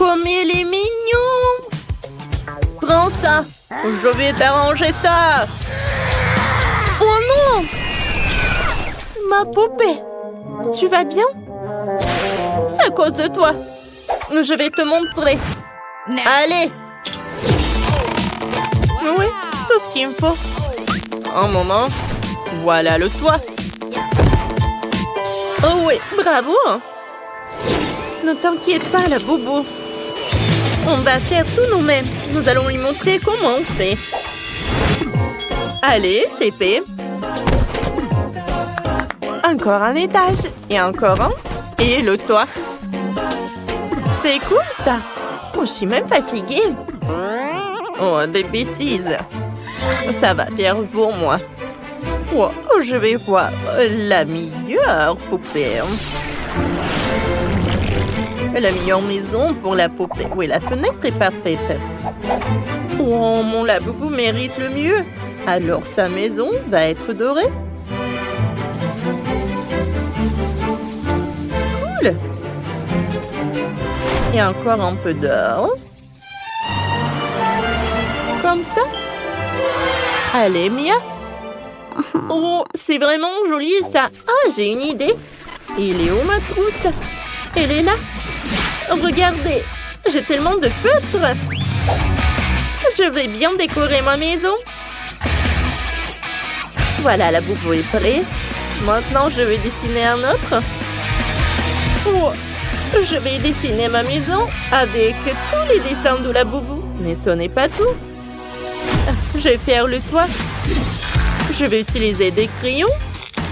Comme il est mignon! Prends ça! Je vais t'arranger ça! Oh non! Ma poupée! Tu vas bien? C'est à cause de toi! Je vais te montrer! Allez! Oui, tout ce qu'il me faut! Un moment! Voilà le toit! Oh oui, bravo! Ne t'inquiète pas, la boubou! On va faire tout nous-mêmes. Nous allons lui montrer comment on fait. Allez, c'est fait. Encore un étage. Et encore un. Et le toit. C'est cool, ça. Oh, je suis même fatiguée. Oh, des bêtises. Ça va faire pour moi. Oh, je vais voir la meilleure poupée. La meilleure maison pour la poupée. Oui, la fenêtre est parfaite. Oh, mon laboubou mérite le mieux. Alors, sa maison va être dorée. Cool. Et encore un peu d'or. Comme ça. Allez, Mia. Oh, c'est vraiment joli, ça. Ah, j'ai une idée. Il est où, ma trousse? Elle est là. Regardez, j'ai tellement de feutres. Je vais bien décorer ma maison. Voilà, la boubou est prête. Maintenant, je vais dessiner un autre. Oh, je vais dessiner ma maison avec tous les dessins de la boubou. Mais ce n'est pas tout. Je vais faire le toit. Je vais utiliser des crayons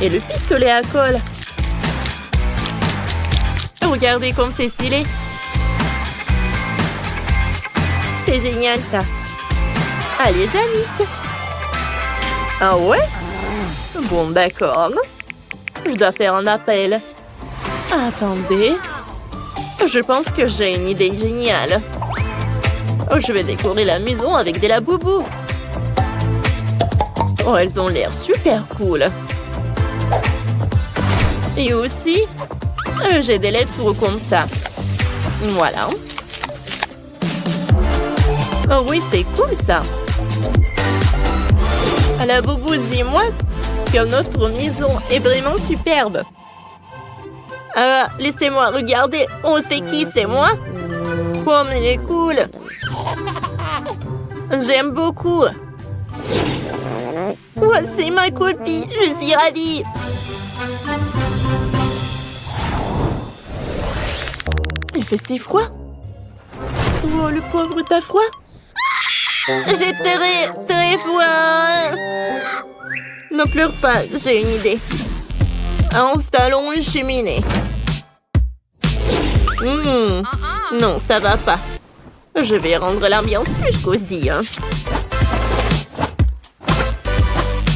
et le pistolet à colle. Regardez comme c'est stylé. C'est génial, ça. Allez, Janice. Ah ouais? Bon, d'accord. Je dois faire un appel. Attendez. Je pense que j'ai une idée géniale. Je vais décorer la maison avec des laboubous. Oh, elles ont l'air super cool. Et aussi, j'ai des lettres comme ça. Voilà. Oh oui, c'est cool, ça. La boubou, dis-moi que notre maison est vraiment superbe. Laissez-moi regarder. Oh, c'est qui? C'est moi? Comme il est cool. J'aime beaucoup. Oh, c'est ma copine. Je suis ravie. Il fait si froid. Oh, le pauvre, t'as froid? J'ai très froid. Ne pleure pas, j'ai une idée. Installons une cheminée. Non, ça va pas. Je vais rendre l'ambiance plus cosy.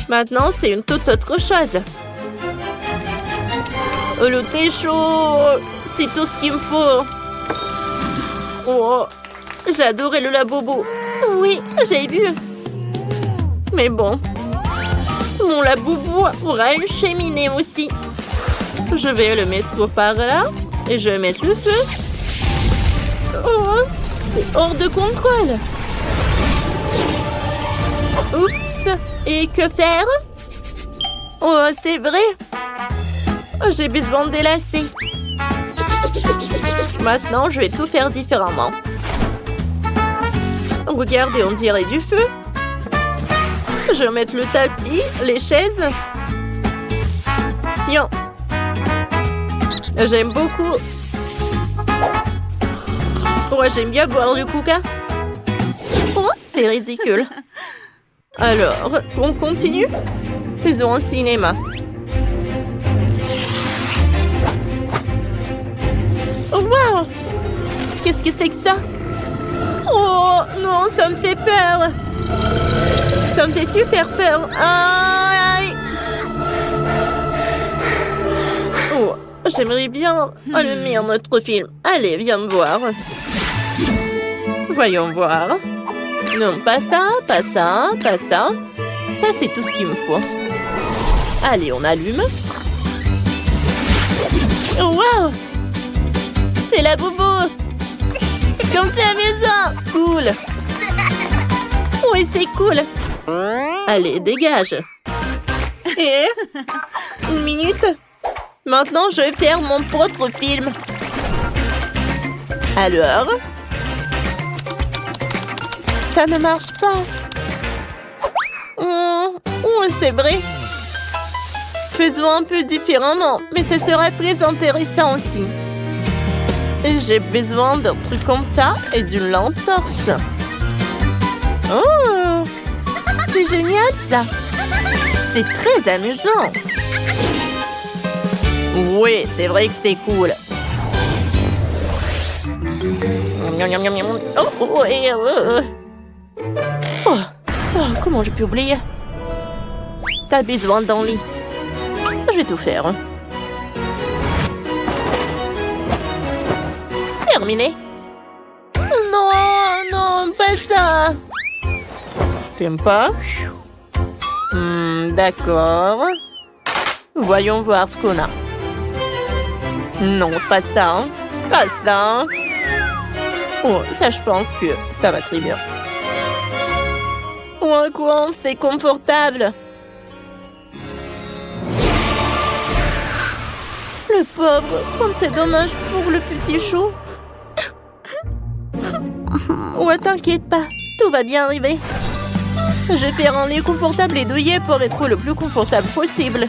Maintenant, c'est une toute autre chose. Le thé chaud, c'est tout ce qu'il me faut. Oh, j'adorais le laboubou. Oui, j'ai bu. Mais bon, mon laboubou aura une cheminée aussi. Je vais le mettre par là et je vais mettre le feu. Oh, c'est hors de contrôle. Oups, et que faire? Oh, c'est vrai. J'ai besoin de délasser. Maintenant, je vais tout faire différemment. Regardez, on dirait du feu. Je vais mettre le tapis, les chaises. Tiens. J'aime beaucoup. Ouais, j'aime bien boire du coca. Oh, c'est ridicule. Alors, on continue? Faisons un cinéma. Oh, wow! Qu'est-ce que c'est que ça? Oh, non, ça me fait peur. Ça me fait super peur. Aïe! Oh, j'aimerais bien allumer notre film. Allez, viens me voir. Voyons voir. Non, pas ça, pas ça, pas ça. Ça, c'est tout ce qu'il me faut. Allez, on allume. Oh, wow! C'est la boubou! cool. Oui, c'est cool. Allez, dégage. Et 1 minute. Maintenant, je vais faire mon propre film. Alors? Ça ne marche pas. Oh, c'est vrai. Faisons un peu différemment, mais ce sera très intéressant aussi. J'ai besoin d'un truc comme ça et d'une lampe torche. Oh! C'est génial, ça! C'est très amusant! Oui, c'est vrai que c'est cool. Oh, comment j'ai pu oublier? T'as besoin d'un lit. Je vais tout faire. Terminé. Non, non, pas ça. T'aimes pas? D'accord. Voyons voir ce qu'on a. Non, pas ça. Hein. Pas ça. Oh, ça, je pense que ça va très bien. Oh, quoi, c'est confortable. Le pauvre, comme c'est dommage pour le petit chou. Oh, t'inquiète pas, tout va bien arriver. Je vais faire un lit confortable et douillet pour être le plus confortable possible.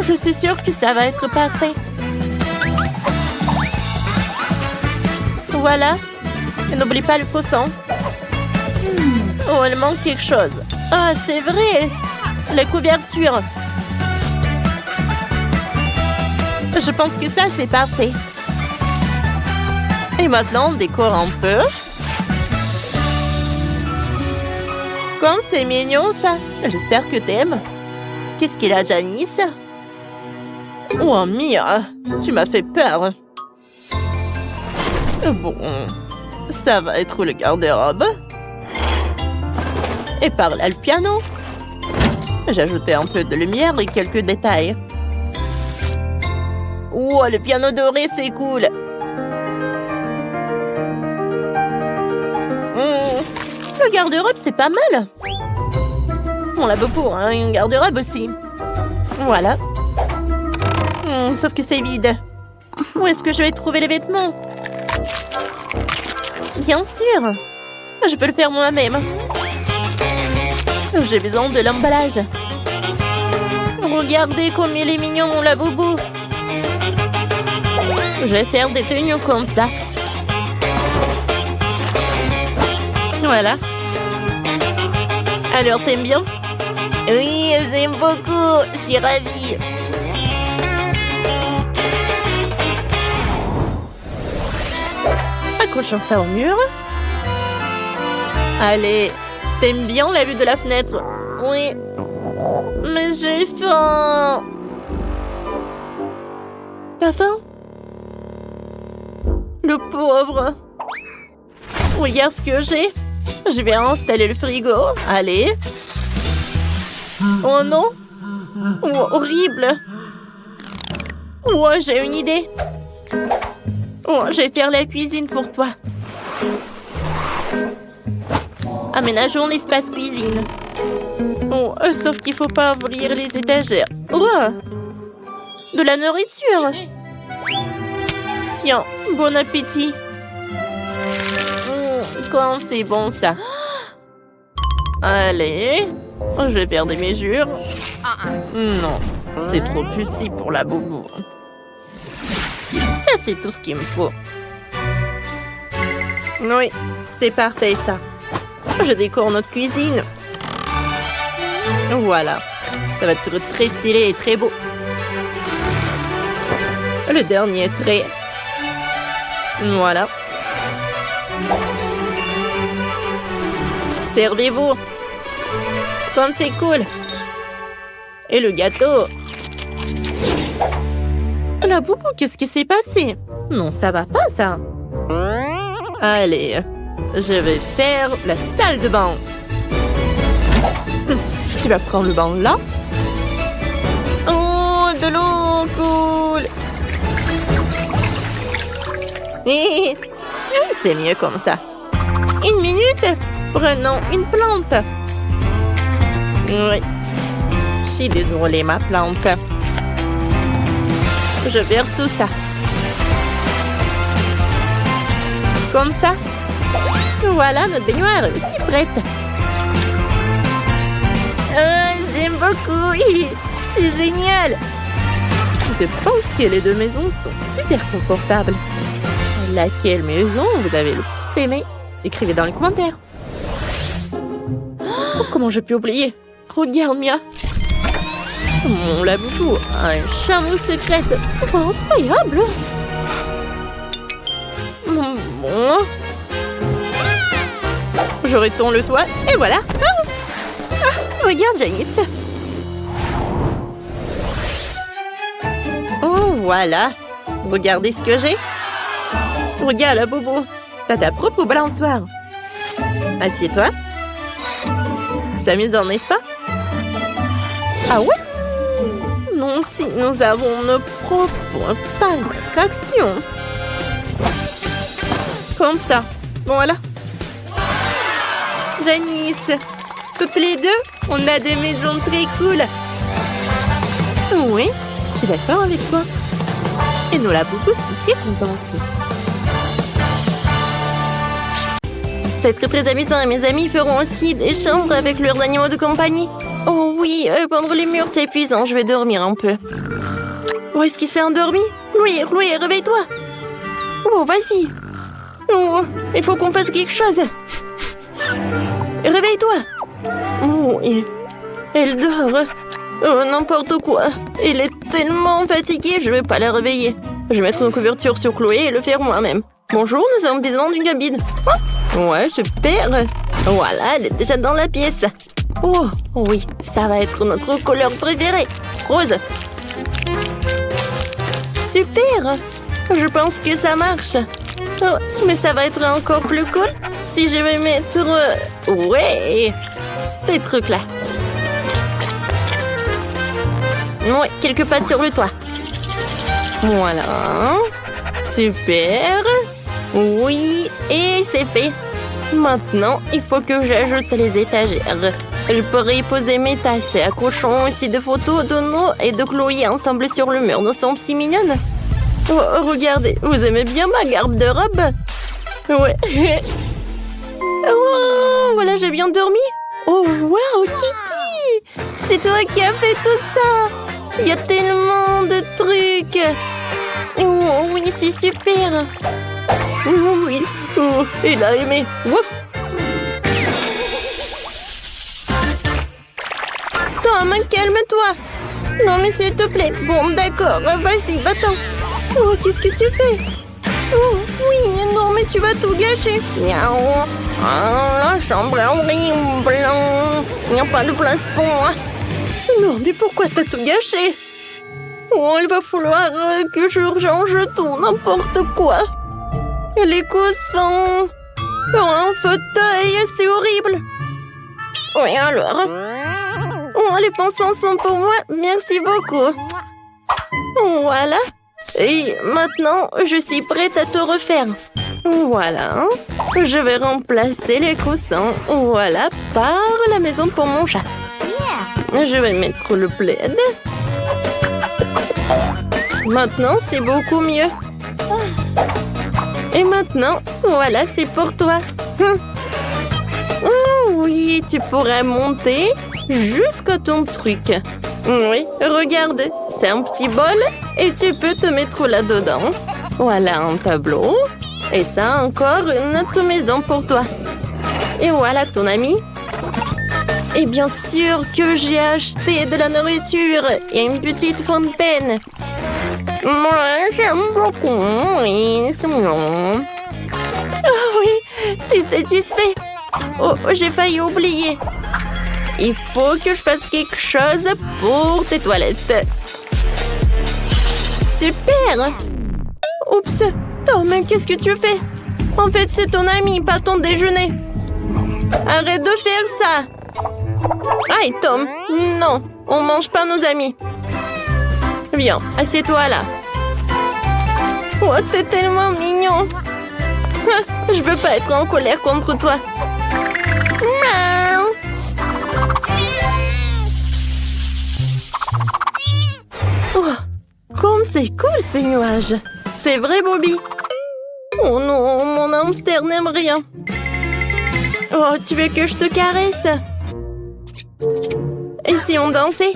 Je suis sûre que ça va être parfait. Voilà. Et n'oublie pas le coussin. Oh, il manque quelque chose. Ah, c'est vrai. La couverture. Je pense que ça, c'est parfait. Et maintenant, on décore un peu. Comme c'est mignon, ça. J'espère que t'aimes. Qu'est-ce qu'il a, Janice? Oh, Mia, tu m'as fait peur. Bon, ça va être le garde-robe. Et par là, le piano. J'ai ajouté un peu de lumière et quelques détails. Oh, le piano doré, c'est cool. Le garde-robe, c'est pas mal. On l'a beaucoup, hein, une garde-robe aussi. Voilà. Sauf que c'est vide. Où est-ce que je vais trouver les vêtements? Bien sûr. Je peux le faire moi-même. J'ai besoin de l'emballage. Regardez comme il est mignon, la boubou. Je vais faire des tenues comme ça. Voilà. Alors, t'aimes bien? Oui, j'aime beaucoup. Je suis ravie. Accrochons ça au mur. Allez, t'aimes bien la vue de la fenêtre? Oui. Mais j'ai faim. Pas faim? Le pauvre. Regarde ce que j'ai. Je vais installer le frigo. Allez. Oh non. Oh, horrible. Oh, j'ai une idée. Oh, je vais faire la cuisine pour toi. Aménageons l'espace cuisine. Oh, sauf qu'il faut pas ouvrir les étagères. Oh, de la nourriture. Tiens, bon appétit. Quand c'est bon ça. Allez, je vais faire des mesures. Non, c'est trop petit pour la boubou. Ça, c'est tout ce qu'il me faut. Oui, c'est parfait ça. Je décore notre cuisine. Voilà, ça va être très stylé et très beau. Le dernier trait. Voilà. Servez-vous. Comme c'est cool. Et le gâteau. La boubou, qu'est-ce qui s'est passé? Non, ça va pas, ça. Allez, je vais faire la salle de bain. Tu vas prendre le bain là. Oh, de l'eau, cool. C'est mieux comme ça. 1 minute. Prenons une plante. Oui. Je suis désolée, ma plante. Je verse tout ça. Comme ça. Voilà, notre baignoire est aussi prête. J'aime beaucoup. C'est génial. Je pense que les deux maisons sont super confortables. Laquelle maison vous avez le plus aimé? Écrivez dans les commentaires. Oh, comment je peux oublier? Regarde, Mia. Mon laboubou a un chameau secret. Oh, incroyable. Bon. Je retourne le toit et voilà. Regarde, Janice. Oh, voilà. Regardez ce que j'ai. Regarde, la bobo. T'as ta propre balançoire. Assieds-toi. C'est amusant, n'est-ce pas? Ah ouais? Nous aussi, nous avons nos propres attractions. Comme ça. Voilà. Janice, toutes les deux, on a des maisons très cool. Oui, je suis d'accord avec toi. Et nous la beaucoup sont très contents aussi. C'est très amusant et mes amis feront aussi des chambres avec leurs animaux de compagnie. Oh oui, pendre les murs c'est épuisant, je vais dormir un peu. Oh, est-ce qu'il s'est endormi? Louis, réveille-toi. Oh, vas-y. Oh, il faut qu'on fasse quelque chose. Réveille-toi. Oh, elle dort. Oh, n'importe quoi. Elle est tellement fatiguée, je vais pas la réveiller. Je vais mettre une couverture sur Chloé et le faire moi-même. Bonjour, nous avons besoin d'une cabine. Oh, ouais, super. Voilà, elle est déjà dans la pièce. Oh, oui, ça va être notre couleur préférée. Rose. Super. Je pense que ça marche. Oh, mais ça va être encore plus cool si je vais mettre... Ouais, ces trucs-là. Ouais, quelques pattes sur le toit. Voilà. Super. Oui, et c'est fait. Maintenant, il faut que j'ajoute les étagères. Je pourrais y poser mes tasses et accrochons aussi des photos de nous et de Chloé ensemble sur le mur. Nous sommes si mignonnes. Oh, regardez, vous aimez bien ma garde-robe? Ouais. Oh, voilà, j'ai bien dormi. Oh, wow, Kiki! C'est toi qui as fait tout ça. Il y a tellement de trucs. Oh, oui, c'est super. Oh, oui. Oh, il a aimé. Ouf. Tom, calme-toi. Non, mais s'il te plaît. Bon, d'accord. Vas-y, va-t'en. Oh, qu'est-ce que tu fais? Oh, oui, non, mais tu vas tout gâcher. Miaou. Ah, la chambre est horrible. Il n'y a pas de place pour moi. Non, mais pourquoi t'as tout gâché? Oh, il va falloir que je change tout, n'importe quoi. Les coussins. Oh, un fauteuil, c'est horrible. Oui, alors. Oh, les pansements sont pour moi. Merci beaucoup. Voilà. Et maintenant, je suis prête à te refaire. Voilà. Je vais remplacer les coussins. Voilà, par la maison pour mon chat. Je vais mettre le plaid. Maintenant, c'est beaucoup mieux. Et maintenant, voilà, c'est pour toi. Oh oui, tu pourrais monter jusqu'à ton truc. Oui, regarde, c'est un petit bol et tu peux te mettre là-dedans. Voilà un tableau. Et ça, encore une autre maison pour toi. Et voilà ton ami. Et bien sûr que j'ai acheté de la nourriture et une petite fontaine. Moi, j'aime beaucoup. Oui, c'est mignon. Oh oui, tu es satisfait? Oh, j'ai failli oublier. Il faut que je fasse quelque chose pour tes toilettes. Super! Oups! Tom, qu'est-ce que tu fais? En fait, c'est ton ami, pas ton déjeuner. Arrête de faire ça! Aïe, Tom! Non, on mange pas nos amis. Viens, assieds-toi là. Oh, t'es tellement mignon! Je veux pas être en colère contre toi. Miaou. Oh, comme c'est cool ces nuages. C'est vrai, Bobby? Oh non, mon hamster n'aime rien. Oh, tu veux que je te caresse? Et si on dansait?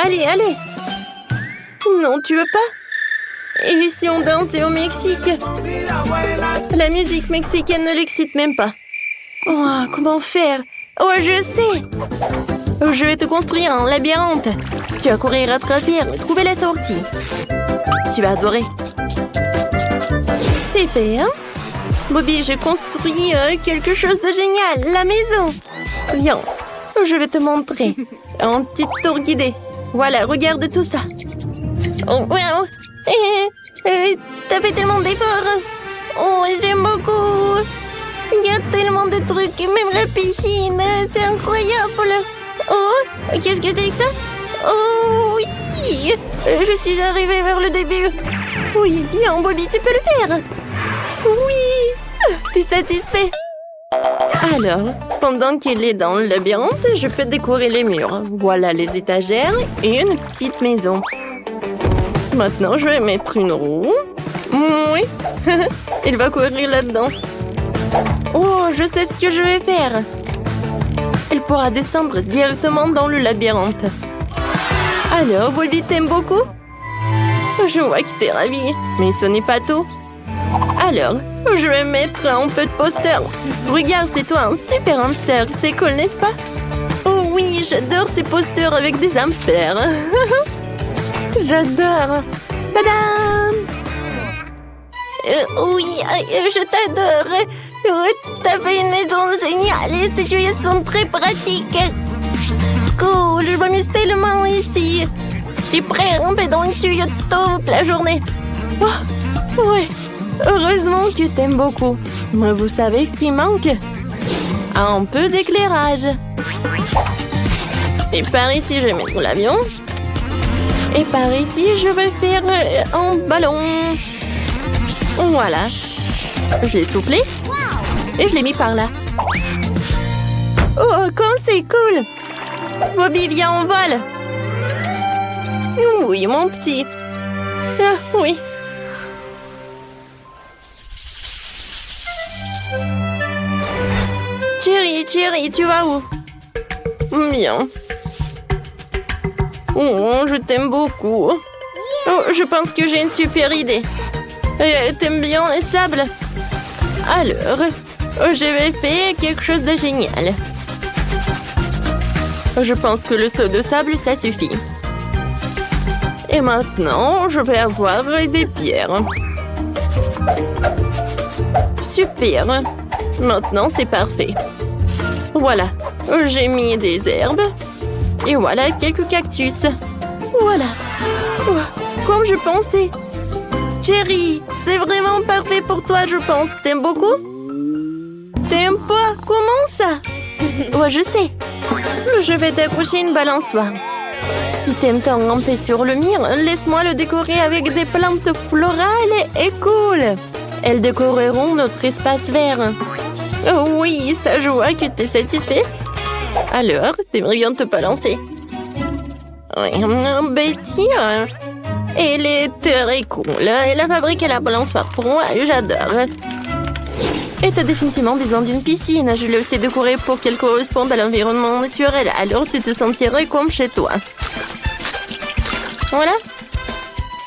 Allez, allez. Non, tu veux pas? Et si on dansait au Mexique? La musique mexicaine ne l'excite même pas. Oh, comment faire? Oh, je sais. Je vais te construire un labyrinthe. Tu vas courir à travers et trouver la sortie. Tu vas adorer. C'est fait, hein? Bobby, j'ai construit quelque chose de génial. La maison. Viens, je vais te montrer. Un petit tour guidé. Voilà, regarde tout ça. Oh, wow. T'as fait tellement d'efforts. Oh, j'aime beaucoup. Il y a tellement de trucs, même la piscine. C'est incroyable. Oh, qu'est-ce que c'est que ça? Oh, oui. Je suis arrivée vers le début. Oui, bien, Bobby, tu peux le faire. Oui. T'es satisfait? Alors, pendant qu'il est dans le labyrinthe, je peux décorer les murs. Voilà les étagères et une petite maison. Maintenant, je vais mettre une roue. Oui, il va courir là-dedans. Oh, je sais ce que je vais faire. Il pourra descendre directement dans le labyrinthe. Alors, Bobby, t'aimes beaucoup? Je vois que t'es ravie, mais ce n'est pas tout. Alors, je vais mettre un peu de poster. Regarde, c'est toi un super hamster. C'est cool, n'est-ce pas? Oh oui, j'adore ces posters avec des hamsters. J'adore. Tadam! Oui, je t'adore. T'as fait une maison géniale et ces tuyaux sont très pratiques. Cool, je m'amuse tellement ici. Je suis prêt à ramper dans le tuyau toute la journée. Oh, ouais. Heureusement que t'aimes beaucoup. Mais vous savez ce qui manque? Un peu d'éclairage. Et par ici, je vais mettre l'avion. Et par ici, je vais faire un ballon. Voilà. Je l'ai soufflé. Et je l'ai mis par là. Oh, comme c'est cool! Bobby, viens, on vole! Oui, mon petit. Ah, oui. Chérie, tu vas où? Bien. Oh, je t'aime beaucoup. Oh, je pense que j'ai une super idée. T'aimes bien les sables? Alors, je vais faire quelque chose de génial. Je pense que le seau de sable, ça suffit. Et maintenant, je vais avoir des pierres. Super. Maintenant, c'est parfait. Voilà, j'ai mis des herbes. Et voilà quelques cactus. Voilà. Oh, comme je pensais. Chérie, c'est vraiment parfait pour toi, je pense. T'aimes beaucoup? T'aimes pas? Comment ça? Ouais, je sais. Je vais t'accrocher une balançoire. Si t'aimes t'en ramper sur le mur, laisse-moi le décorer avec des plantes florales et cool. Elles décoreront notre espace vert. Oh oui, ça je vois que t'es satisfait. Alors, t'aimerais bien te balancer? Oui, Betty, elle est très cool. Elle a fabriqué la balançoire pour moi, j'adore. Et t'as définitivement besoin d'une piscine. Je l'ai aussi décorée pour qu'elle corresponde à l'environnement naturel. Alors tu te sentirais comme chez toi. Voilà.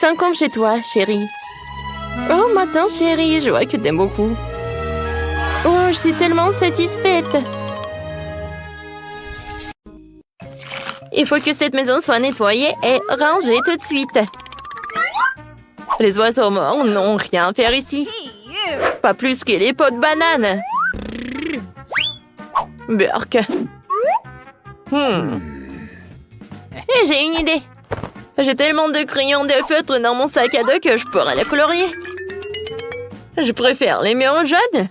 Sens comme chez toi, chérie. Oh, maintenant, chérie, je vois que t'aimes beaucoup. Oh, je suis tellement satisfaite. Il faut que cette maison soit nettoyée et rangée tout de suite. Les oiseaux morts n'ont rien à faire ici. Pas plus que les pots de banane. Burk. Et j'ai une idée. J'ai tellement de crayons de feutre dans mon sac à dos que je pourrais les colorier. Je préfère les murs jaunes.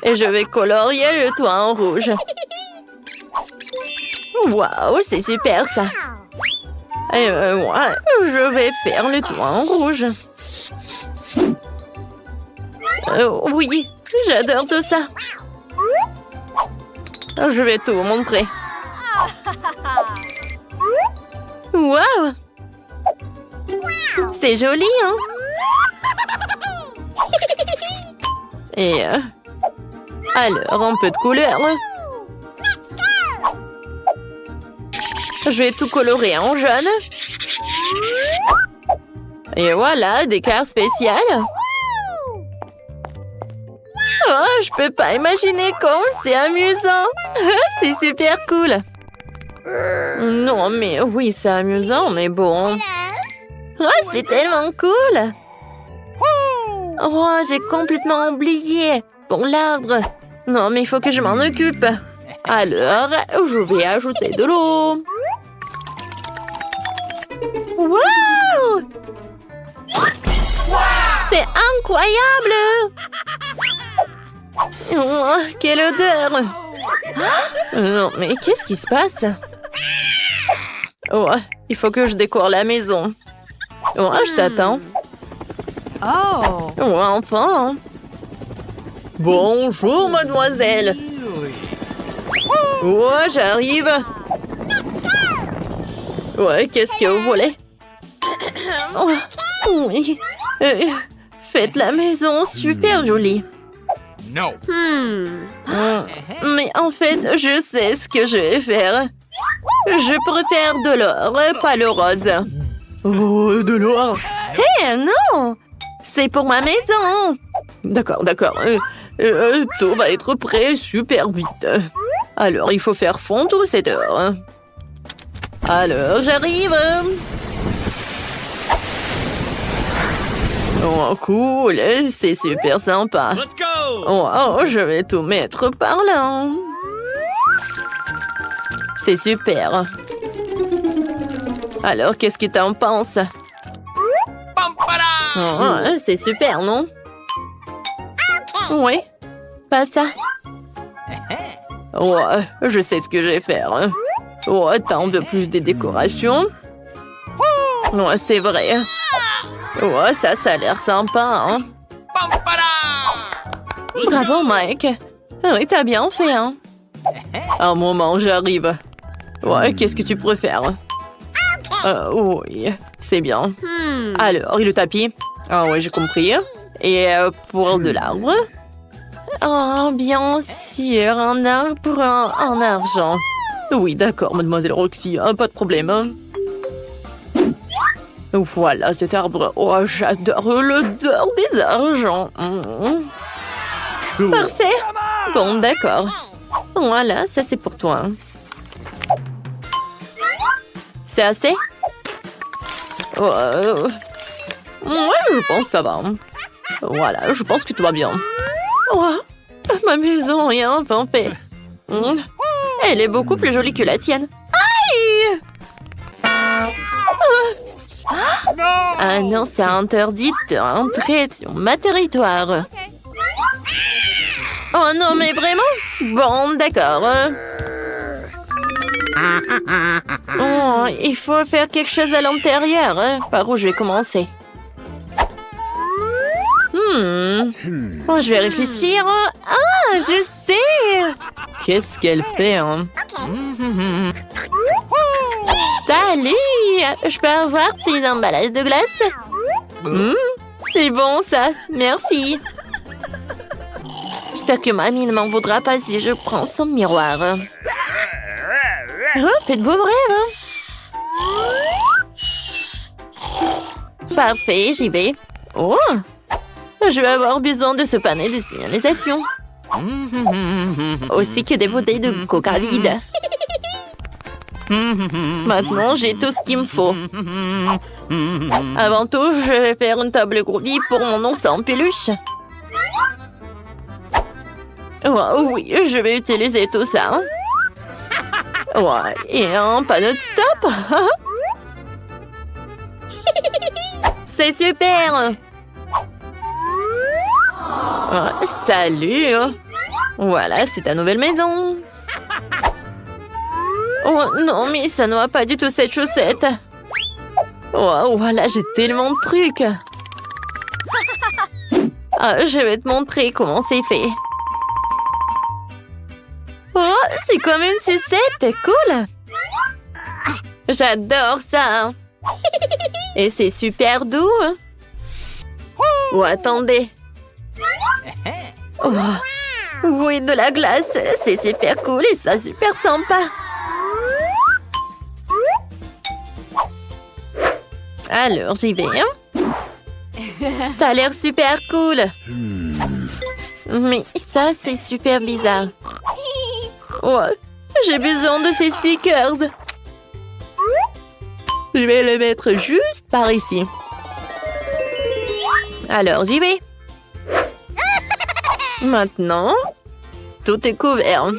Et je vais colorier le toit en rouge. Waouh, c'est super ça. Et moi, je vais faire le toit en rouge. Oui, j'adore tout ça. Je vais tout vous montrer. Wow! C'est joli, hein? Et alors, un peu de couleur. Je vais tout colorer en jaune. Et voilà, des cartes spéciales. Oh, je peux pas imaginer comme c'est amusant. C'est super cool. Non, mais oui, c'est amusant, mais bon. Oh, c'est tellement cool. Oh, j'ai complètement oublié. Bon, l'arbre. Non, mais il faut que je m'en occupe. Alors, je vais ajouter de l'eau. Wow! C'est incroyable! Oh, quelle odeur! Non, mais qu'est-ce qui se passe? Oh, il faut que je décore la maison. Oh, je t'attends. Oh, enfin! Bonjour, mademoiselle! Oh, j'arrive! Ouais, qu'est-ce que vous voulez? Oh, oui. Faites la maison super jolie. No. Mais en fait, je sais ce que je vais faire. Je préfère de l'or, pas le rose. Oh, de l'or? Hé, non! C'est pour ma maison. D'accord, d'accord. Tout va être prêt super vite. Alors, il faut faire fondre cette or. Alors, j'arrive. Oh, cool, c'est super sympa. Let's go. Oh, je vais tout mettre par là. C'est super. Alors, qu'est-ce que t'en penses? Oh, c'est super, non? Oui, pas ça. Oh, je sais ce que je vais faire. Oh, tant de plus des décorations. Oh, c'est vrai. Oh, ça a l'air sympa, hein? Bravo, Mike. Oui, t'as bien fait, hein? Un moment, j'arrive. Ouais, qu'est-ce que tu préfères? Oui, c'est bien. Alors, et le tapis? Ah oui, j'ai compris. Et pour de l'arbre? Oh, bien sûr, un arbre en argent. Oui, d'accord, mademoiselle Roxy, pas de problème. Hein? Voilà cet arbre. Oh, j'adore l'odeur des argents. Parfait. Bon, d'accord. Voilà, ça c'est pour toi. C'est assez? Ouais, je pense que ça va. Voilà, je pense que tout va bien. Oh, ma maison est enfin faite. Elle est beaucoup plus jolie que la tienne. Aïe! Ah non, c'est interdit d'entrer sur ma territoire. Oh non, mais vraiment? Bon, d'accord. Oh, il faut faire quelque chose à l'intérieur. Par où je vais commencer? Oh, je vais réfléchir. Ah, je sais! Qu'est-ce qu'elle fait, hein? Salut! Je peux avoir tes emballages de glace? C'est bon, ça. Merci. J'espère que mamie ne m'en voudra pas si je prends son miroir. Oh, faites beau rêve. Parfait, j'y vais. Oh! Je vais avoir besoin de ce panneau de signalisation. Aussi que des bouteilles de coca vides. Maintenant, j'ai tout ce qu'il me faut. Avant tout, je vais faire une table groovy pour mon ours en peluche. Oh, oui, je vais utiliser tout ça. Ouais, et un panneau de stop. C'est super. Oh, salut. Voilà, c'est ta nouvelle maison. Oh non, mais ça ne va pas du tout cette chaussette. Oh, voilà, j'ai tellement de trucs. Ah, je vais te montrer comment c'est fait. Oh, c'est comme une sucette, cool. J'adore ça. Et c'est super doux. Oh, attendez. Oh. Oui, de la glace, c'est super cool et ça super sympa. Alors, j'y vais. Ça a l'air super cool. Mais ça, c'est super bizarre. Ouais, j'ai besoin de ces stickers. Je vais les mettre juste par ici. Alors, j'y vais. Maintenant, tout est couvert.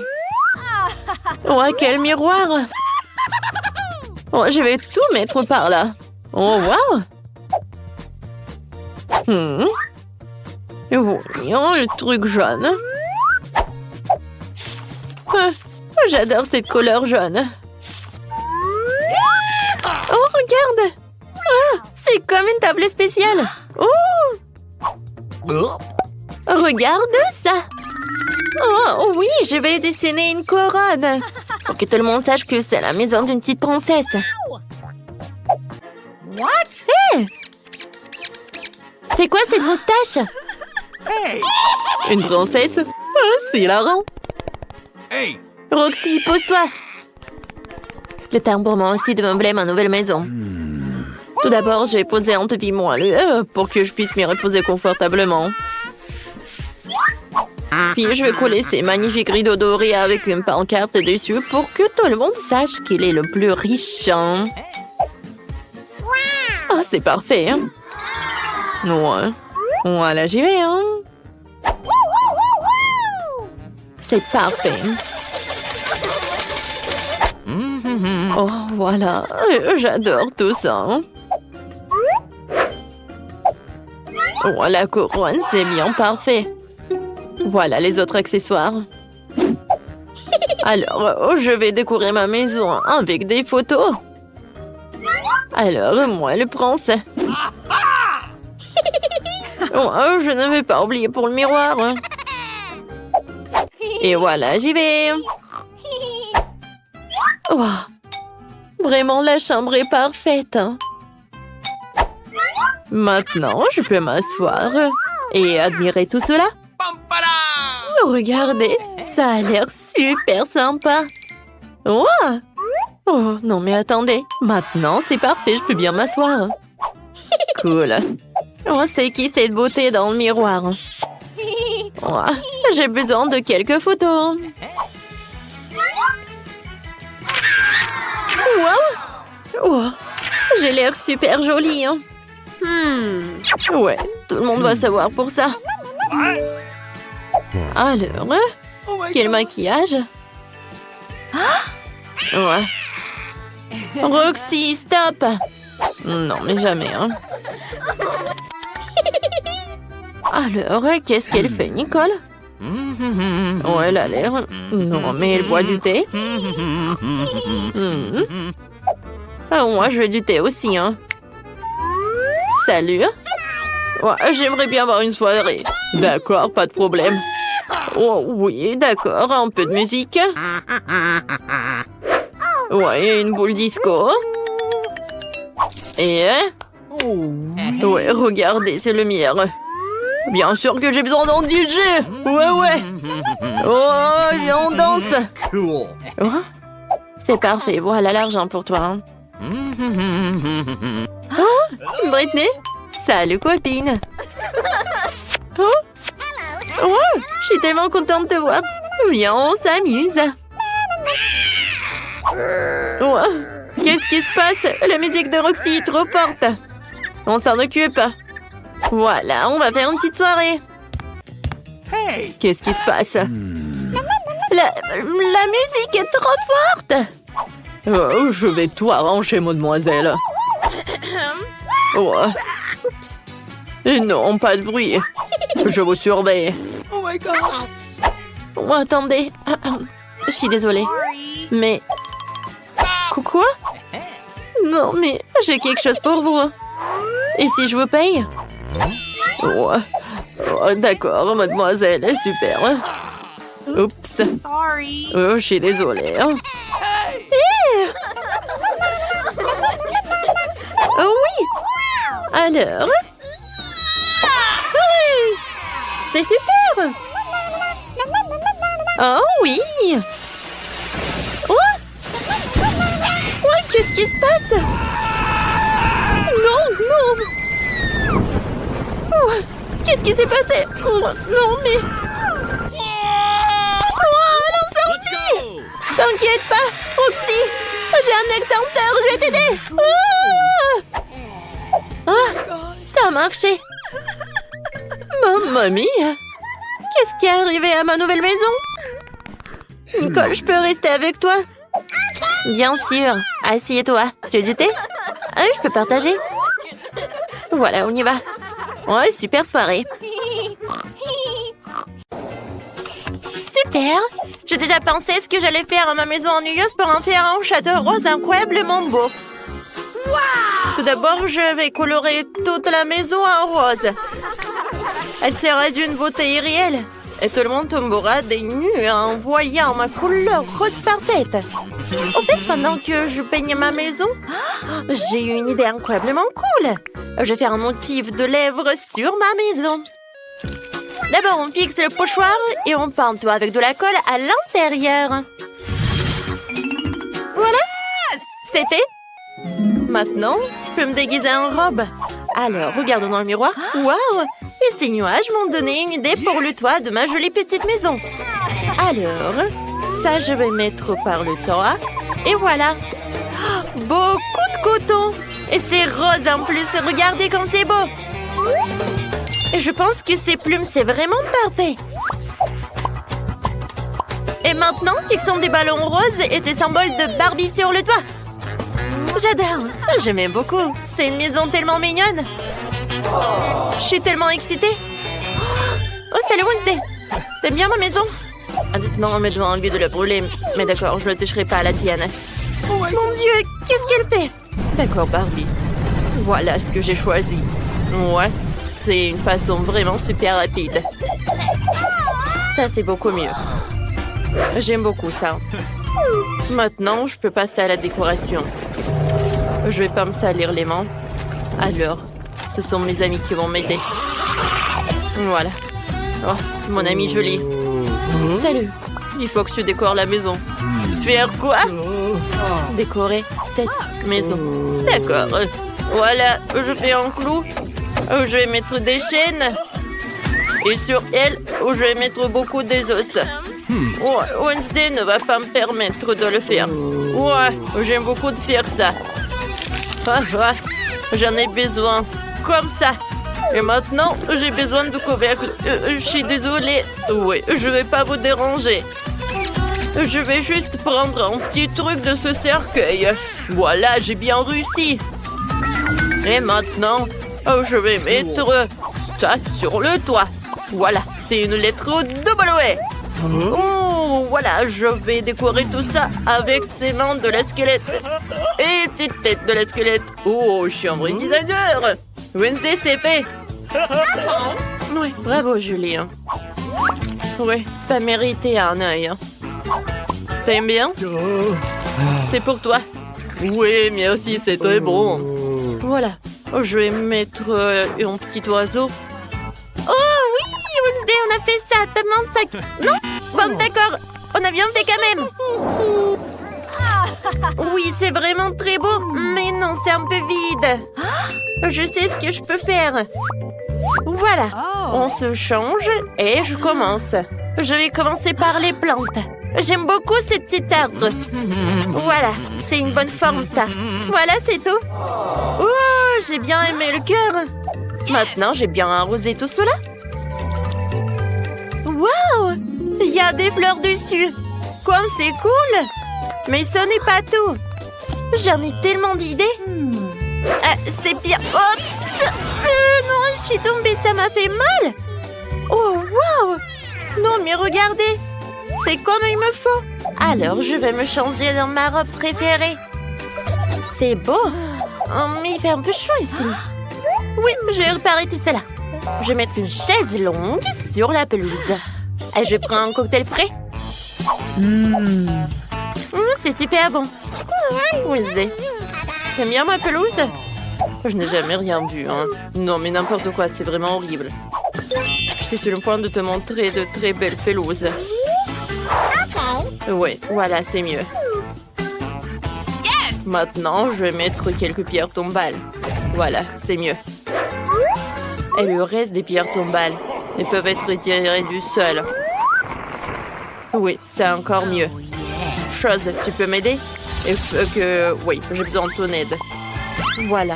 Oh, quel miroir! Oh, je vais tout mettre par là. Oh, wow! Voyons le truc jaune. Ah, j'adore cette couleur jaune. Oh, regarde! Ah, c'est comme une table spéciale. Oh! Regarde ça! Oh oui, je vais dessiner une couronne. Pour que tout le monde sache que c'est la maison d'une petite princesse. What? Hey! C'est quoi cette moustache? Hey! Une princesse? Ah, c'est hilarant. Hey! Roxy, pose-toi. Le temps pour moi aussi de meubler ma nouvelle maison. Tout d'abord, je vais poser un tapis moelleux pour que je puisse m'y reposer confortablement. Puis je vais coller ces magnifiques rideaux dorés avec une pancarte dessus pour que tout le monde sache qu'il est le plus riche. Oh, c'est parfait. Hein? Ouais. Voilà, j'y vais. Hein? C'est parfait. Oh, voilà. J'adore tout ça. Oh, la couronne, c'est bien parfait. Voilà les autres accessoires. Alors, je vais décorer ma maison avec des photos. Alors, moi, le prince. Oh, je ne vais pas oublier pour le miroir. Et voilà, j'y vais. Oh, vraiment, la chambre est parfaite. Maintenant, je peux m'asseoir et admirer tout cela. Regardez, ça a l'air super sympa. Oh! Oh, non mais attendez. Maintenant, c'est parfait, je peux bien m'asseoir. Cool. Oh, c'est qui cette beauté dans le miroir? Oh, j'ai besoin de quelques photos. Wow! Oh, j'ai l'air super jolie. Hein? Ouais, tout le monde va savoir pour ça. Alors, quel maquillage? Ouais. Roxy, stop! Non, mais jamais, hein. Alors, qu'est-ce qu'elle fait, Nicole? Oh, elle a l'air... Non, mais elle boit du thé. Ah, moi, je veux du thé aussi, hein. Salut. Ouais, j'aimerais bien avoir une soirée. D'accord, pas de problème. Oh, oui, d'accord, un peu de musique. Ouais, une boule disco. Et... Ouais, regardez, c'est le mien. Bien sûr que j'ai besoin d'un DJ. Ouais. Oh, viens, on danse. Cool. Oh, c'est parfait, voilà l'argent pour toi. Hein. Oh, Britney. Salut, copine. Oh, je suis tellement contente de te voir. Viens, on s'amuse. Oh, qu'est-ce qui se passe? La musique de Roxy est trop forte. On s'en occupe. Voilà, on va faire une petite soirée. Hey! Qu'est-ce qui se passe? La musique est trop forte. Oh, je vais tout arranger, mademoiselle. Oh. Non, pas de bruit. Je vous surveille. Oh my god! Oh, attendez. Je suis désolée. Mais... Quoi? Non, mais j'ai quelque chose pour vous. Et si je vous paye? Oh, Oh, d'accord, mademoiselle, super. Oups. Sorry. Oh, je suis désolée. Hein. Oh oui. Alors. Oui. C'est super. Oh oui. Oh. Ouais, qu'est-ce qui se passe? Non, non. Oh, qu'est-ce qui s'est passé? Oh, non, mais... Let's go! T'inquiète pas, Roxy. J'ai un extincteur, je vais t'aider. Oh. Ah, ça a marché. Mamma mia. Qu'est-ce qui est arrivé à ma nouvelle maison? Nicole, je peux rester avec toi? Bien sûr. Assieds-toi. Tu veux du thé? Ah, je peux partager. Voilà, on y va. Ouais, super soirée. Super. J'ai déjà pensé ce que j'allais faire à ma maison ennuyeuse pour en faire un château rose incroyablement beau. Tout d'abord, je vais colorer toute la maison en rose. Elle sera d'une beauté irréelle. Et tout le monde tombera des nues en voyant ma couleur rose parfaite. En fait, pendant que je peigne ma maison, j'ai eu une idée incroyablement cool. Je vais faire un motif de lèvres sur ma maison. D'abord, on fixe le pochoir et on peint tout avec de la colle à l'intérieur. Voilà, c'est fait. Maintenant, je peux me déguiser en robe. Alors, regardons dans le miroir. Waouh! Et ces nuages m'ont donné une idée pour le toit de ma jolie petite maison. Alors, ça, je vais mettre par le toit. Et voilà. Oh, beaucoup de coton. Et c'est rose en plus. Regardez comme c'est beau. Et je pense que ces plumes, c'est vraiment parfait. Et maintenant, fixons des ballons roses et des symboles de Barbie sur le toit. J'adore. J'aimais beaucoup. C'est une maison tellement mignonne. Je suis tellement excitée. Oh, salut Wednesday. T'aimes bien ma maison? Honnêtement, on me doit envie de la brûler. Mais d'accord, je ne toucherai pas à la tienne. Mon Dieu, qu'est-ce qu'elle fait? D'accord, Barbie. Voilà ce que j'ai choisi. Ouais, c'est une façon vraiment super rapide. Ça, c'est beaucoup mieux. J'aime beaucoup ça. Maintenant, je peux passer à la décoration. Je vais pas me salir les mains. Alors, ce sont mes amis qui vont m'aider. Voilà. Oh, mon ami joli. Salut. Il faut que tu décores la maison. Faire quoi? Décorer cette maison. D'accord. Voilà, je fais un clou. Je vais mettre des chaînes. Et sur elle, je vais mettre beaucoup des os. Oh, Wednesday ne va pas me permettre de le faire. Ouais, j'aime beaucoup de faire ça. Ah, j'en ai besoin. Comme ça. Et maintenant, j'ai besoin de couvercle. Je suis désolée. Oui, je vais pas vous déranger. Je vais juste prendre un petit truc de ce cercueil. Voilà, j'ai bien réussi. Et maintenant, je vais mettre ça sur le toit. Voilà, c'est une lettre W. Oh, voilà, je vais décorer tout ça avec ces mains de la squelette. Et petite tête de la squelette. Oh, je suis un vrai designer. Wednesday, c'est fait. Oui, bravo, Julie. Oui, t'as mérité un œil. T'aimes bien? C'est pour toi. Oui, mais aussi, c'est très bon. Voilà, je vais mettre un petit oiseau. Oh oui, Wednesday, on a fait ça. Ta main, ça... Non? Bon, d'accord, on a bien fait quand même. Oui, c'est vraiment très beau, mais non, c'est un peu vide. Je sais ce que je peux faire. Voilà, on se change et je commence. Je vais commencer par les plantes. J'aime beaucoup ces petits arbres. Voilà, c'est une bonne forme ça. Voilà, c'est tout. Oh, j'ai bien aimé le cœur. Maintenant, j'ai bien arrosé tout cela. Waouh, il y a des fleurs dessus. Comme c'est cool. Mais ce n'est pas tout. J'en ai tellement d'idées. C'est pire. Oups. Non, je suis tombée, ça m'a fait mal. Oh, waouh. Non, mais regardez. C'est comme il me faut. Alors, je vais me changer dans ma robe préférée. C'est beau. Oh, mais il fait un peu chaud ici. Oui, je vais réparer tout cela. Je vais mettre une chaise longue sur la pelouse. Et je prends un cocktail frais. C'est super bon. Wednesday, t'aimes bien ma pelouse? Je n'ai jamais rien vu, hein. Non, mais n'importe quoi, c'est vraiment horrible. Je suis sur le point de te montrer de très belles pelouses. Oui, voilà, c'est mieux. Maintenant, je vais mettre quelques pierres tombales. Voilà, c'est mieux. Et le reste des pierres tombales, elles peuvent être retirées du sol. Oui, c'est encore mieux. Chose, tu peux m'aider? Oui, j'ai besoin de ton aide. Voilà.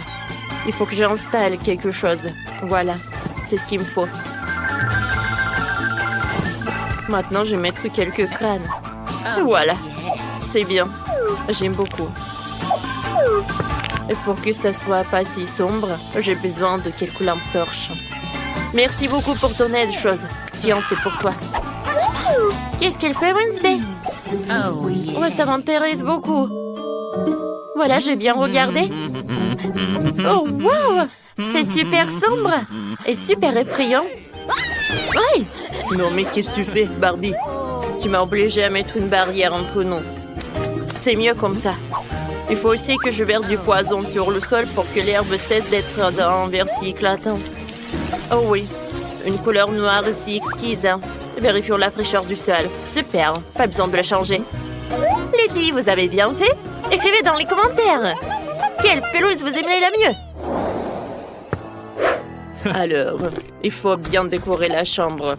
Il faut que j'installe quelque chose. Voilà, c'est ce qu'il me faut. Maintenant, je vais mettre quelques crânes. Voilà, c'est bien. J'aime beaucoup. Et pour que ça soit pas si sombre, j'ai besoin de quelques lampes torches. Merci beaucoup pour ton aide, Chose. Tiens, c'est pour toi. Qu'est-ce qu'elle fait, Wednesday? Ouais, ça m'intéresse beaucoup. Voilà, j'ai bien regardé. Oh, wow! C'est super sombre et super effrayant. Aïe! Non, mais qu'est-ce que tu fais, Barbie? Tu m'as obligée à mettre une barrière entre nous. C'est mieux comme ça. Il faut aussi que je verse du poison sur le sol pour que l'herbe cesse d'être d'un vert si éclatant. Oh oui, une couleur noire si exquise. Vérifions la fraîcheur du sol. Super, pas besoin de la changer. Les filles, vous avez bien fait? Écrivez dans les commentaires. Quelle pelouse vous aimez la mieux? Alors, il faut bien décorer la chambre.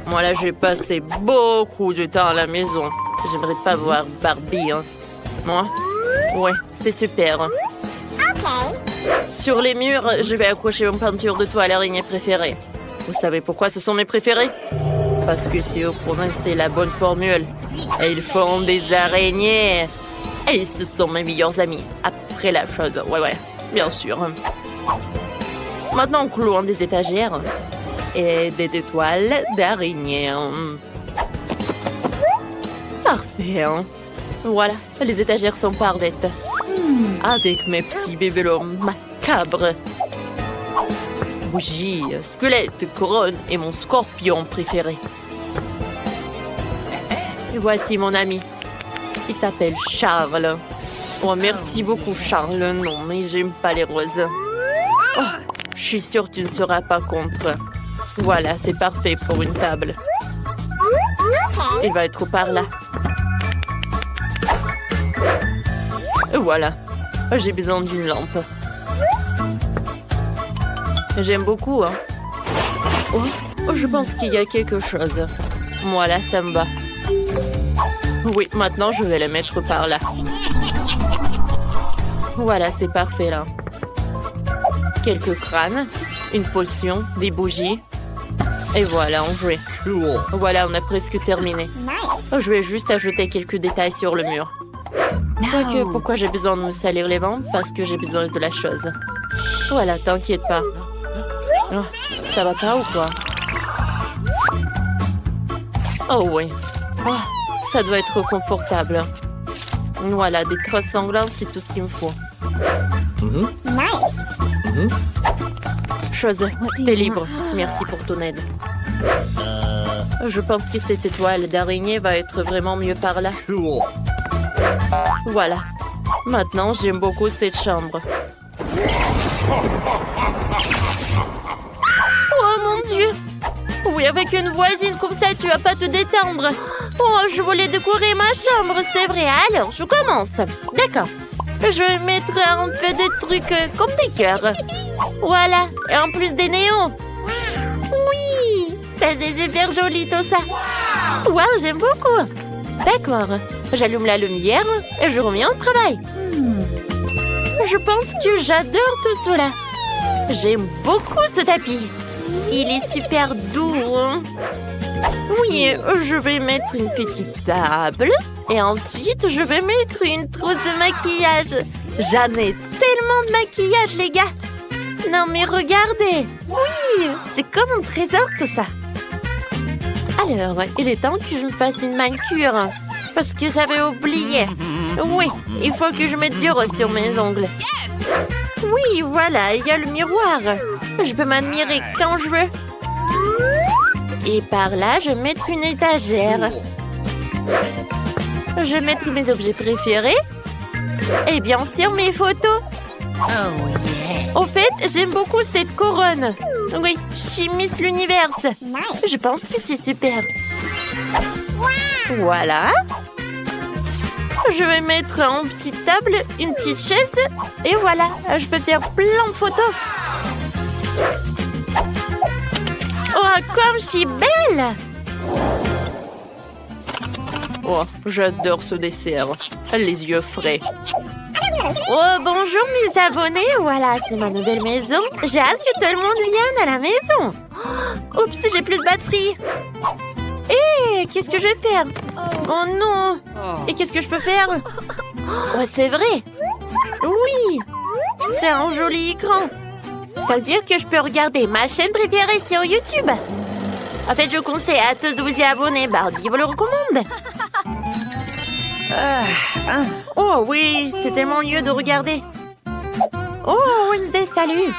Moi là, j'ai passé beaucoup de temps à la maison. J'aimerais pas voir Barbie, hein. Moi? Ouais, c'est super. Sur les murs, je vais accrocher une peinture de toile araignée préférée. Vous savez pourquoi ce sont mes préférés? Parce que si vous prononcez la bonne formule, ils font des araignées. Et ce sont mes meilleurs amis. Après la chose, ouais, bien sûr. Maintenant, clouons des étagères et des toiles d'araignées. Parfait, hein? Voilà, les étagères sont parfaites. Avec mes petits bébélons macabres. Bougie, squelette, couronne et mon scorpion préféré. Et voici mon ami. Il s'appelle Charles. Oh, merci beaucoup, Charles. Non, mais j'aime pas les roses. Oh, je suis sûre que tu ne seras pas contre. Voilà, c'est parfait pour une table. Il va être par là. Voilà. J'ai besoin d'une lampe. J'aime beaucoup, hein. Oh, je pense qu'il y a quelque chose. Voilà, ça me va. Oui, maintenant, je vais la mettre par là. Voilà, c'est parfait, là. Quelques crânes, une potion, des bougies. Et voilà, on joue. Cool. Voilà, on a presque terminé. Je vais juste ajouter quelques détails sur le mur. Quoique, pourquoi j'ai besoin de me salir les mains? Parce que j'ai besoin de la chose. Voilà, t'inquiète pas. Oh, ça va pas ou quoi? Oh oui. Oh, ça doit être confortable. Voilà, des trosses sanglantes, c'est tout ce qu'il me faut. Chose, t'es libre. Merci pour ton aide. Je pense que cette étoile d'araignée va être vraiment mieux par là. Cool. Voilà. Maintenant, j'aime beaucoup cette chambre. Oh mon Dieu! Oui, avec une voisine comme ça, tu vas pas te détendre. Oh, je voulais décorer ma chambre, c'est vrai. Alors, je commence. D'accord. Je vais mettre un peu de trucs comme des cœurs. Voilà. Et en plus des néons. Oui! Ça, c'est super joli tout ça. Waouh, j'aime beaucoup. D'accord. J'allume la lumière et je reviens au travail. Je pense que j'adore tout cela. J'aime beaucoup ce tapis. Il est super doux. Hein? Oui, je vais mettre une petite table. Et ensuite, je vais mettre une trousse de maquillage. J'en ai tellement de maquillage, les gars. Non, mais regardez. Oui, c'est comme un trésor, tout ça. Alors, il est temps que je me fasse une manucure. Parce que j'avais oublié. Oui, il faut que je mette du rose sur mes ongles. Oui, voilà, il y a le miroir. Je peux m'admirer quand je veux. Et par là, je vais mettre une étagère. Je vais mettre mes objets préférés. Et bien sûr, mes photos. Au fait, j'aime beaucoup cette couronne. Oui, je suis Miss l'Univers. Je pense que c'est super. Voilà. Je vais mettre en petite table une petite chaise. Et voilà, je peux faire plein de photos. Oh, comme je suis belle! Oh, j'adore ce dessert. Les yeux frais. Oh, bonjour mes abonnés. Voilà, c'est ma nouvelle maison. J'ai hâte que tout le monde vienne à la maison. Oups, j'ai plus de batterie. Hé, qu'est-ce que je vais faire? Oh non! Et qu'est-ce que je peux faire? Oh, c'est vrai. Oui, c'est un joli écran. Ça veut dire que je peux regarder ma chaîne préférée sur YouTube. En fait, je conseille à tous de vous y abonner. Barbie vous le recommande. Oh oui, c'est tellement mieux de regarder. Oh, Wednesday, salut.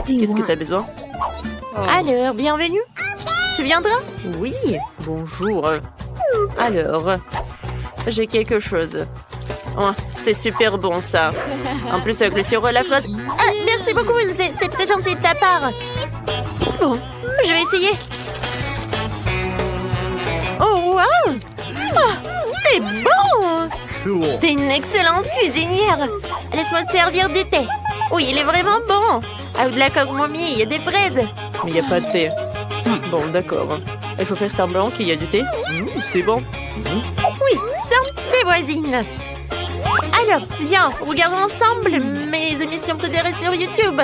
Qu'est-ce que tu as besoin? Alors, bienvenue. Tu viendras? Oui, bonjour. Alors, j'ai quelque chose. Oh, c'est super bon, ça. En plus, avec le sirop à la fraise. Ah, merci beaucoup, Wednesday. C'est très gentil de ta part. Bon, je vais essayer. Oh, wow! Oh, c'est bon! Cool. T'es une excellente cuisinière. Laisse-moi te servir du thé. Oui, il est vraiment bon. Avec de la coque momie et des fraises. Mais il n'y a pas de thé. Bon, d'accord. Il faut faire semblant qu'il y a du thé. C'est bon. Oui, c'est un thé voisine. Alors, viens, regardons ensemble mes émissions préférées sur YouTube.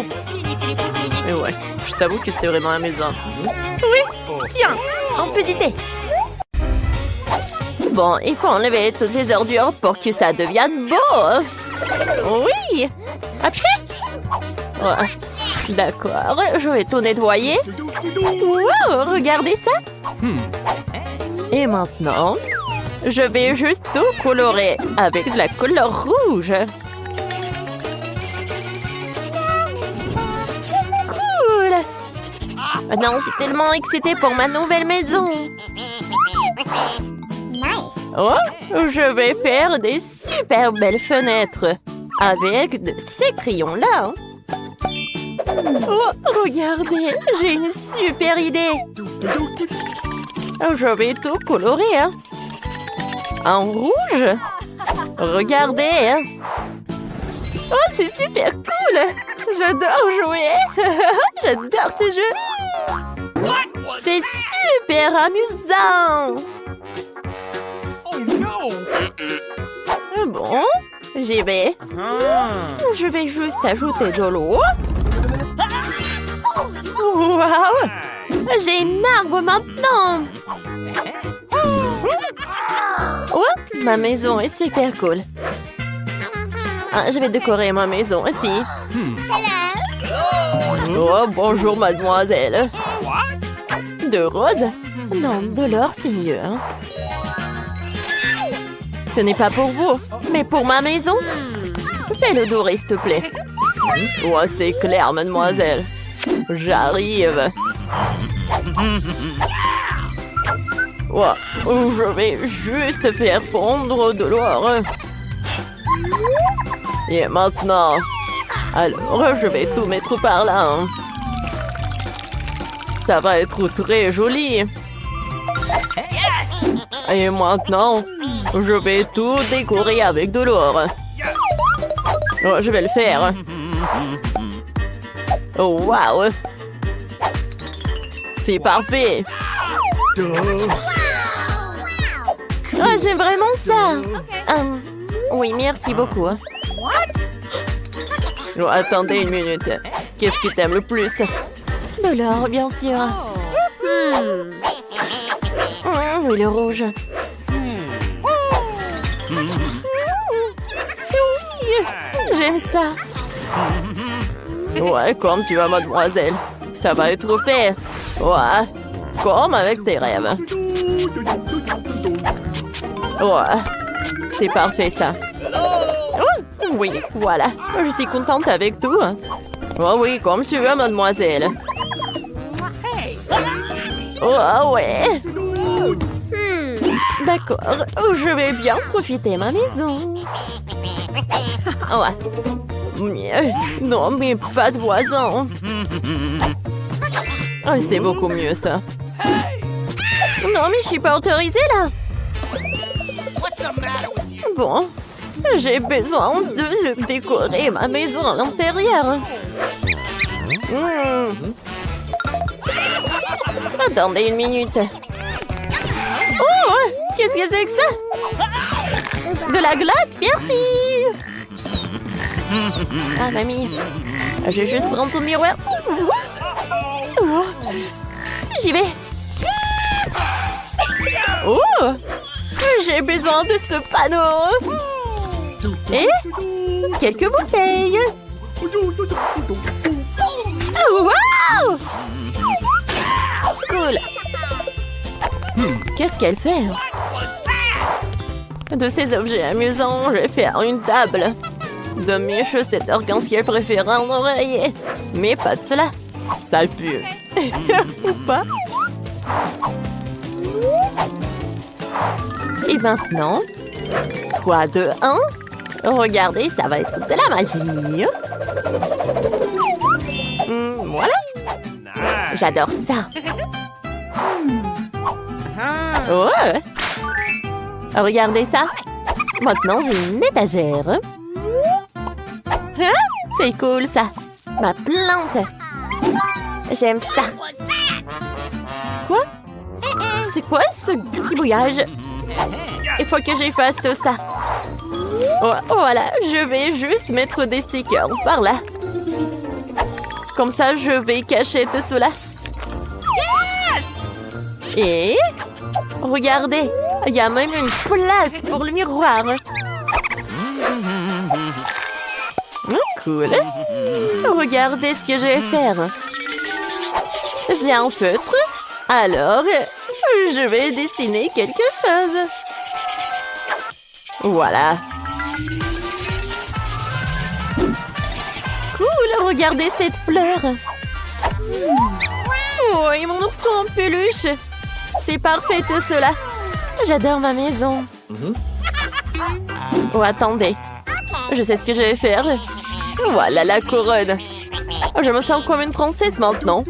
Et ouais, je t'avoue que c'est vraiment amusant. Oui, tiens, un petit thé. Bon, il faut enlever toutes les ordures pour que ça devienne beau. Oui. Après? Ouais. D'accord, je vais tout nettoyer. Wow, regardez ça. Et maintenant, je vais juste tout colorer avec de la couleur rouge. Cool. Maintenant, je suis tellement excitée pour ma nouvelle maison. Oh, je vais faire des super belles fenêtres avec ces crayons-là. Oh, regardez, j'ai une super idée. Je vais tout colorer. En rouge. Regardez. Oh, c'est super cool. J'adore jouer. J'adore ce jeu. C'est super amusant. Bon, j'y vais. Je vais juste ajouter de l'eau. Waouh! J'ai une arbre maintenant. Oh, ma maison est super cool. Ah, je vais décorer ma maison aussi. Oh, bonjour mademoiselle. De rose? Non, de l'or c'est mieux. Hein? Ce n'est pas pour vous, mais pour ma maison. Fais-le doré, s'il te plaît. Oh, c'est clair, mademoiselle. J'arrive. Oh, je vais juste faire fondre de l'or. Et maintenant, alors je vais tout mettre par là. Hein. Ça va être très joli. Et maintenant, je vais tout décorer avec de l'or. Oh, je vais le faire. Oh, waouh! C'est parfait. Oh, j'aime vraiment ça. Oui, merci beaucoup. Oh, attendez une minute. Qu'est-ce que t'aimes le plus? De l'or, bien sûr. Oui, le rouge. Oui, j'aime ça. Ouais, comme tu vas, mademoiselle. Ça va être fait. Ouais, comme avec tes rêves. Ouais, c'est parfait ça. Oh, oui, voilà. Je suis contente avec tout. Oh oui, comme tu veux, mademoiselle. Oh ouais. D'accord, je vais bien profiter de ma maison. Ouais. Non, mais pas de voisins. Oh, c'est beaucoup mieux, ça. Non, mais je suis pas autorisée, là. Bon, j'ai besoin de décorer ma maison à l'intérieur. Attendez une minute. Oh, qu'est-ce que c'est que ça? De la glace, merci. Ah, mamie, je vais juste prendre ton miroir. Oh, j'y vais. Oh, j'ai besoin de ce panneau. Et quelques bouteilles. Wow! Cool. Qu'est-ce qu'elle fait? De ces objets amusants, je vais faire une table. De mes chaussettes arc-en-ciel préférées en oreiller. Mais pas de cela. Ça pue. Ou pas? Et maintenant, 3, 2, 1. Regardez, ça va être de la magie. Voilà. J'adore ça. Oh. Regardez ça. Maintenant, j'ai une étagère. Hein? C'est cool, ça. Ma plante. J'aime ça. Quoi? C'est quoi ce gribouillage? Il faut que j'efface tout ça. Oh, voilà, je vais juste mettre des stickers par là. Comme ça, je vais cacher tout cela. Et regardez, il y a même une place pour le miroir. Cool. Regardez ce que je vais faire. J'ai un feutre. Alors, je vais dessiner quelque chose. Voilà. Cool, regardez cette fleur. Oh, et mon ourson en peluche. C'est parfait tout cela. J'adore ma maison. Oh, attendez. Je sais ce que je vais faire. Voilà la couronne. Je me sens comme une princesse maintenant.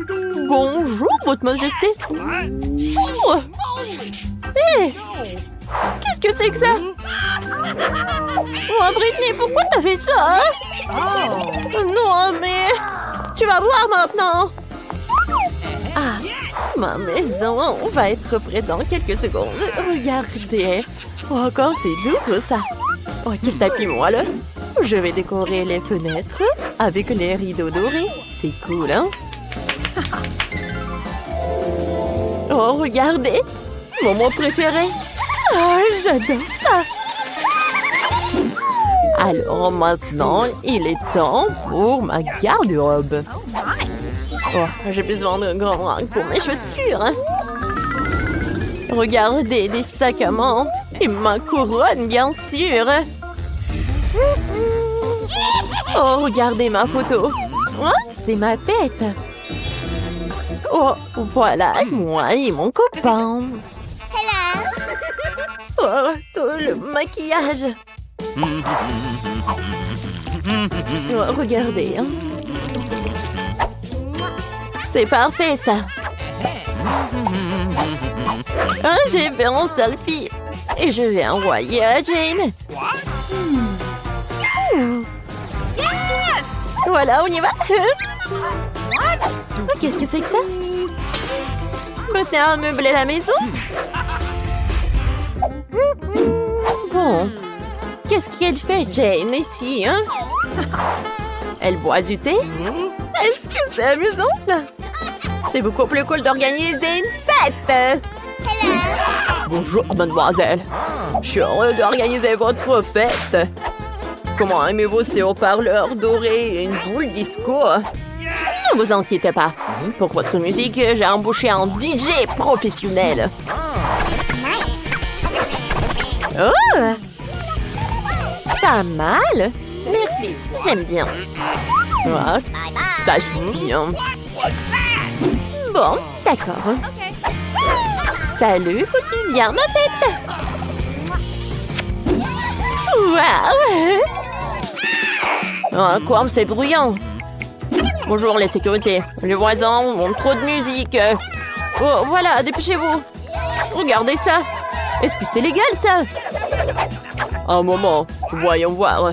Bonjour, votre majesté. Oh. Hey, qu'est-ce que c'est que ça? Oh, Britney, pourquoi t'as fait ça? Non, mais tu vas voir maintenant. Ah, ma maison va être prête dans quelques secondes. Regardez. Oh, quand c'est doux tout ça. Oh, quel tapis moi là. Je vais décorer les fenêtres avec les rideaux dorés. C'est cool, hein? Oh, regardez. Mon mot préféré. Oh, j'adore ça. Alors maintenant, il est temps pour ma garde-robe. Oh, j'ai besoin d'un grand rack pour mes chaussures. Regardez, des sacs à main. Et ma couronne, bien sûr. Oh, regardez ma photo. Oh, c'est ma tête. Oh, voilà, moi et mon copain. Oh, tout le maquillage. Oh, regardez. Hein. C'est parfait, ça. Ah, j'ai fait un selfie. Et je vais envoyer à Jane. Voilà, on y va. Oh, qu'est-ce que c'est que ça? Maintenant, meubler la maison? Bon. Qu'est-ce qu'elle fait, Jane, ici, hein? Elle boit du thé? Est-ce que c'est amusant, ça? C'est beaucoup plus cool d'organiser une fête! Bonjour, mademoiselle. Je suis heureux d'organiser votre fête. Comment aimez-vous ces haut-parleurs dorés et une boule disco? Ne vous inquiétez pas. Pour votre musique, j'ai embauché un DJ professionnel. Oh! Pas mal. Merci, j'aime bien. Oh, Ça suffit, hein. Bon, d'accord. Salut, quotidien, ma tête. Waouh! Oh, quoi, c'est bruyant. Bonjour, les sécurités. Les voisins ont trop de musique. Oh, voilà, dépêchez-vous. Regardez ça. Est-ce que c'est légal, ça? Un moment, voyons voir.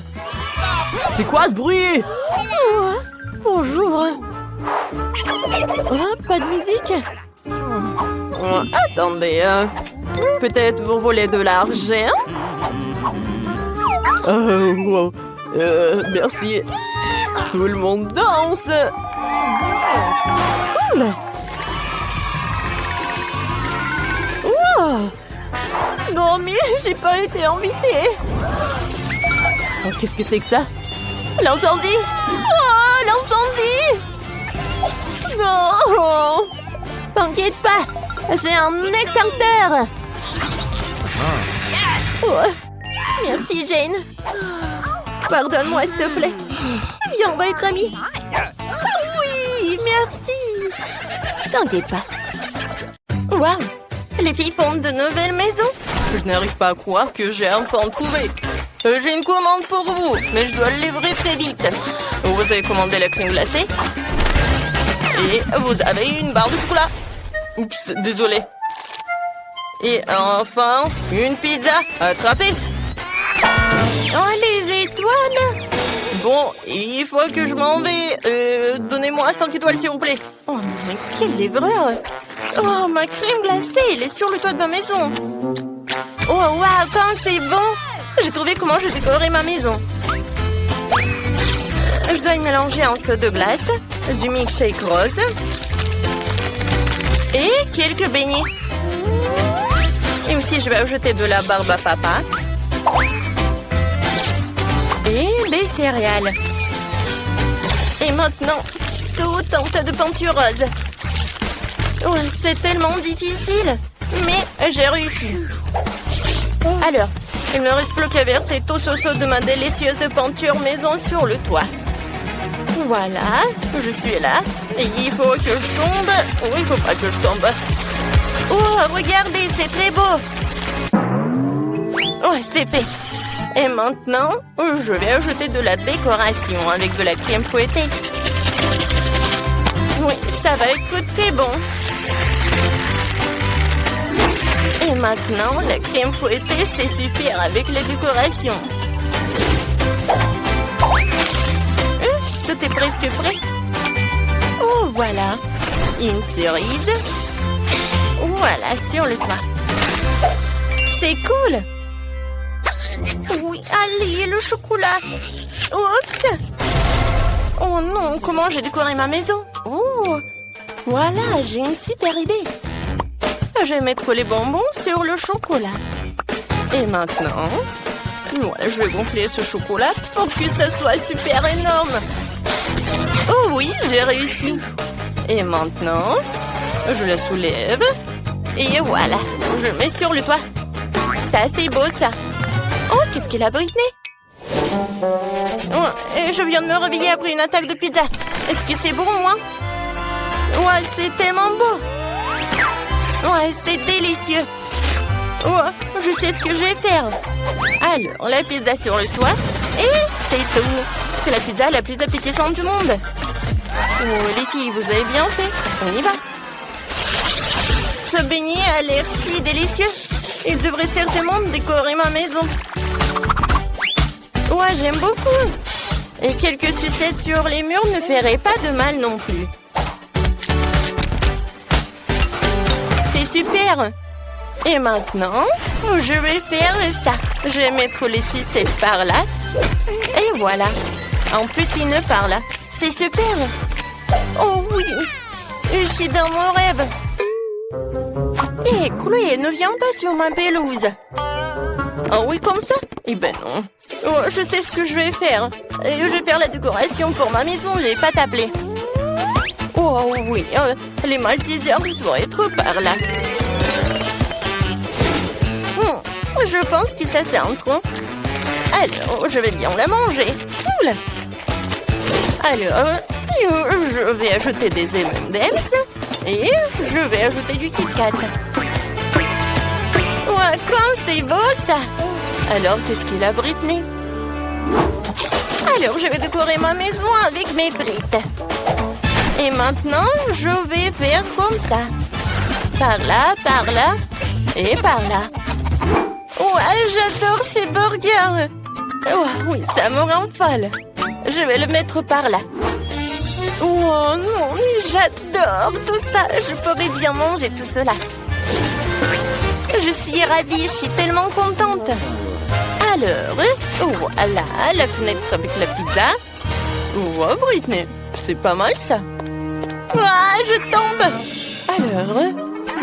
C'est quoi ce bruit? Oh, bonjour. Oh, pas de musique. Oh, attendez, peut-être vous volez de l'argent? Oh, merci. Tout le monde danse. Cool. Wow. Non, mais j'ai pas été invitée. Oh, qu'est-ce que c'est que ça? L'incendie! Oh, l'incendie! Non! T'inquiète pas, j'ai un extincteur. Oh. Merci, Jane. Pardonne-moi, s'il te plaît. Viens, on va être amis. Oui, merci. T'inquiète pas. Waouh! Les filles fondent de nouvelles maisons. Je n'arrive pas à croire que j'ai enfin trouvé. J'ai une commande pour vous, mais je dois le livrer très vite. Vous avez commandé la crème glacée. Et vous avez une barre de chocolat. Oups, désolé. Et enfin, une pizza. Attrapée. Oh, les étoiles! Bon, il faut que je m'en vais. Donnez-moi 5 étoiles, s'il vous plaît. Oh, mais quel livreur! Oh, ma crème glacée, elle est sur le toit de ma maison. Oh, waouh, quand c'est bon! J'ai trouvé comment je décorais ma maison. Je dois y mélanger un seau de glace, du milkshake rose et quelques beignets. Et aussi, je vais ajouter de la barbe à papa. Et des céréales. Et maintenant, tout un tas de peinture rose. Oh, c'est tellement difficile. Mais j'ai réussi. Alors, il ne me reste plus qu'à verser tout ce seau de ma délicieuse peinture maison sur le toit. Voilà, je suis là. Et il faut que je tombe. Oh, il faut pas que je tombe. Oh, regardez, c'est très beau. Oh, c'est fait. Et maintenant, je vais ajouter de la décoration avec de la crème fouettée. Oui, ça va être très bon. Et maintenant, la crème fouettée, c'est super avec les décorations. Tout est presque prêt. Oh, voilà. Une cerise. Voilà, sur le toit. C'est cool. Oui, allez, le chocolat. Oups. Oh non, comment j'ai décoré ma maison? Oh, voilà, j'ai une super idée. Je vais mettre les bonbons sur le chocolat. Et maintenant, voilà, je vais gonfler ce chocolat pour que ça soit super énorme. Oh oui, j'ai réussi. Et maintenant, je la soulève. Et voilà, je le mets sur le toit. C'est assez beau, ça. Oh, qu'est-ce qu'il a, Britney? Oh, et je viens de me réveiller après une attaque de pizza. Est-ce que c'est bon, moi? Ouais, c'est tellement beau. Ouais, c'est délicieux. Ouais, je sais ce que je vais faire. Alors, la pizza sur le toit. Et c'est tout. C'est la pizza la plus appétissante du monde. Oh, les filles, vous avez bien fait. On y va. Ce beignet a l'air si délicieux. Il devrait certainement décorer ma maison. Ouais, j'aime beaucoup. Et quelques sucettes sur les murs ne feraient pas de mal non plus. C'est super. Et maintenant, je vais faire ça. Je vais mettre les sucettes par là. Et voilà. Un petit nœud par là. C'est super. Oh oui. Je suis dans mon rêve. Hé, Chloé, ne viens pas sur ma pelouse. Oh oui, comme ça? Eh ben non. Oh, je sais ce que je vais faire. Je vais faire la décoration pour ma maison, je vais pas t'appeler. Oh oui, les Maltesers vont être par là. Je pense que ça c'est un tronc. Alors, je vais bien la manger. Cool. Alors, Je vais ajouter des M&M's et je vais ajouter du Kit Kat. Ouais, comme c'est beau ça! Alors, qu'est-ce qu'il a, Britney? Alors, je vais décorer ma maison avec mes briques. Et maintenant, je vais faire comme ça. Par là et par là. Ouais, j'adore ces burgers. Oh, oui, ça me rend folle. Je vais le mettre par là. Oh non, mais j'adore tout ça. Je pourrais bien manger tout cela. Je suis ravie, je suis tellement contente. Alors, voilà, la fenêtre avec la pizza. Oh, Britney, c'est pas mal ça. Ah, je tombe. Alors,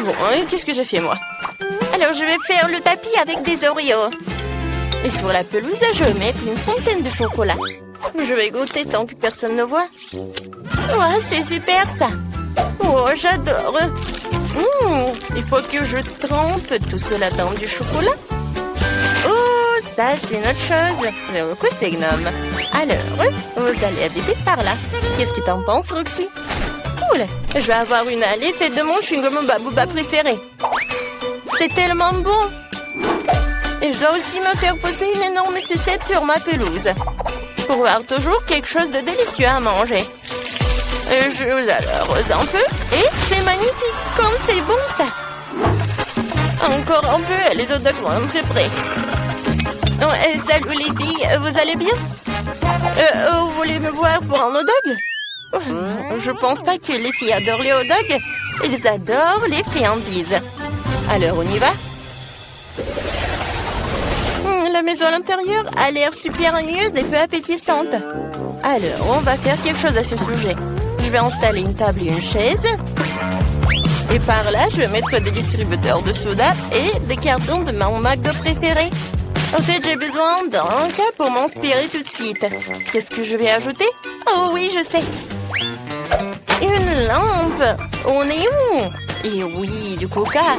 bon, qu'est-ce que j'ai fait moi? Alors, je vais faire le tapis avec des Oreos. Et sur la pelouse, je vais mettre une fontaine de chocolat. Je vais goûter tant que personne ne voit. Oh, c'est super ça. Oh, j'adore. Il faut que je trempe tout cela dans du chocolat. Oh, ça, c'est une autre chose. Le coup, c'est gnome. Alors, vous allez habiter par là. Qu'est-ce que t'en penses, Roxy? Cool. Je vais avoir une allée faite de mon chewing-gum Babouba préféré. C'est tellement bon. Et je dois aussi me faire poser une énorme sucette sur ma pelouse. Pour avoir toujours quelque chose de délicieux à manger. Je vous arrose un peu. Et c'est magnifique. Comme c'est bon ça. Encore un peu, les hot dogs vont entrer prêts. Oh, salut les filles, vous allez bien? Vous voulez me voir pour un hot dog? Je pense pas que les filles adorent les hot dogs. Ils adorent les friandises. Alors on y va? La maison à l'intérieur a l'air super ennuyeuse et peu appétissante. Alors on va faire quelque chose à ce sujet. Je vais installer une table et une chaise. Et par là, je vais mettre des distributeurs de soda et des cartons de mon McDo préféré. En fait, j'ai besoin d'un cas pour m'inspirer tout de suite. Qu'est-ce que je vais ajouter? Oh oui, je sais. Une lampe au néon. Et oui, du coca.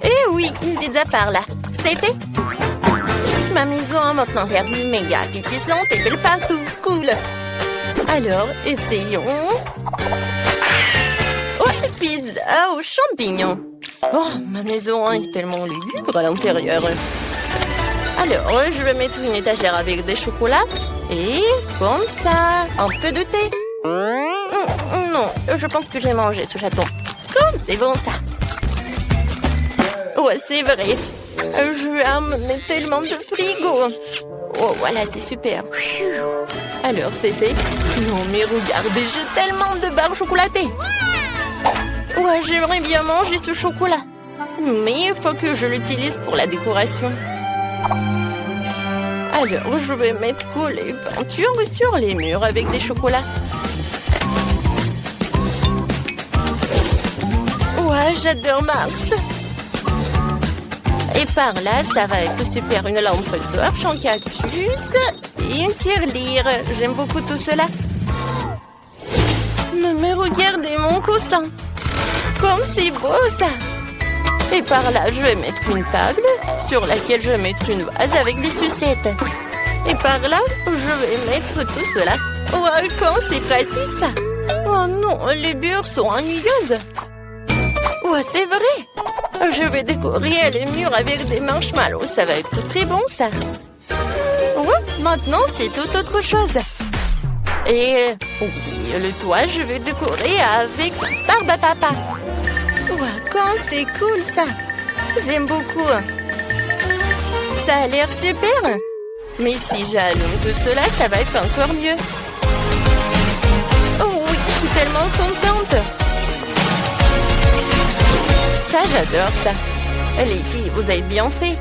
Et oui, une pizza par là. C'est fait. Ma maison a maintenant l'air méga appétissante et belle partout. Cool. Alors, essayons. Oh, pizza aux champignons. Oh, ma maison est tellement lugubre à l'intérieur. Alors, je vais mettre une étagère avec des chocolats. Et comme ça, un peu de thé. Non, je pense que j'ai mangé ce chaton. Comme c'est bon ça. Ouais, c'est vrai. Je vais amener tellement de frigo. Oh, voilà, c'est super. Alors, c'est fait. Non, mais regardez, j'ai tellement de barres chocolatées. Ouais, j'aimerais bien manger ce chocolat. Mais il faut que je l'utilise pour la décoration. Alors, je vais mettre les peintures sur les murs avec des chocolats. Ouais, j'adore Mars. Et par là, ça va être super. Une lampe torche en cactus et une tirelire. J'aime beaucoup tout cela. Mais regardez mon coussin. Comme c'est beau ça. Et par là, je vais mettre une table sur laquelle je vais mettre une vase avec des sucettes. Et par là, je vais mettre tout cela. Oh, comme c'est pratique ça. Oh non, les murs sont ennuyeuses. Ouais, c'est vrai. Je vais décorer les murs avec des marshmallows. Ça va être très bon ça. Ouais, maintenant, c'est tout autre chose. Et le toit, je vais décorer avec Barbapapa. Ouais, quand c'est cool ça. J'aime beaucoup. Ça a l'air super. Mais si j'allume tout cela, ça va être encore mieux. Oh oui, je suis tellement contente. Ça, j'adore ça. Les filles, vous avez bien fait.